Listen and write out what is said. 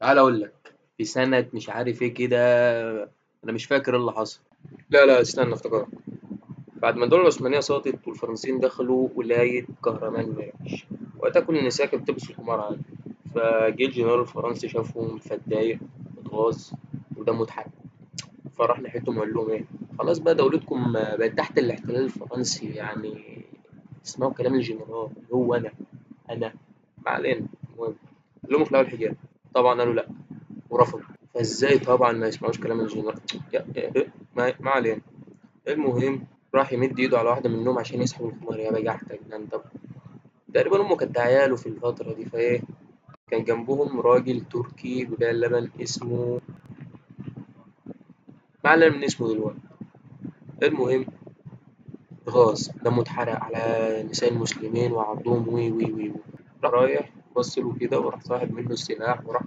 تعال اقول لك في سنة مش عارف ايه كده. انا مش فاكر ايه اللي حصل. لا لا استنى افتكرت. بعد ما الدولة العثمانية سقطت والفرنسيين دخلوا ولاية كهرمان مراكش، وقتها كل النساء كانت بتلبس الخمار عادي. فجه الجنرال الفرنسي شافهم فاتضايق واتغاظ ودمه اتحرق. فراح ناحيتهم وقال لهم ايه، خلاص بقى دولتكم بقت تحت الاحتلال الفرنسي يعني. اسمعوا كلام الجنرال اللي هو انا ما علينا. المهم قال لهم اخلعوا الحجاب. طبعا قالوا لا ورفضوا. فازاي طبعا ما يسمعوش كلام الجنرال؟ ما علينا. المهم راح يمد ايده على واحدة منهم عشان يسحب الخمار. يا بجحت يا جدعان. طب تقريبا امه كانت عياله في الفترة دي فايه. كان جنبهم راجل تركي ببيع اللبن اسمه، ما علينا من اسمه دلوقتي. المهم غاز دمه اتحرق على نساء المسلمين وعضهم وي وي وي وي. راح رايح بص له كده وراح ساحب منه السلاح وراح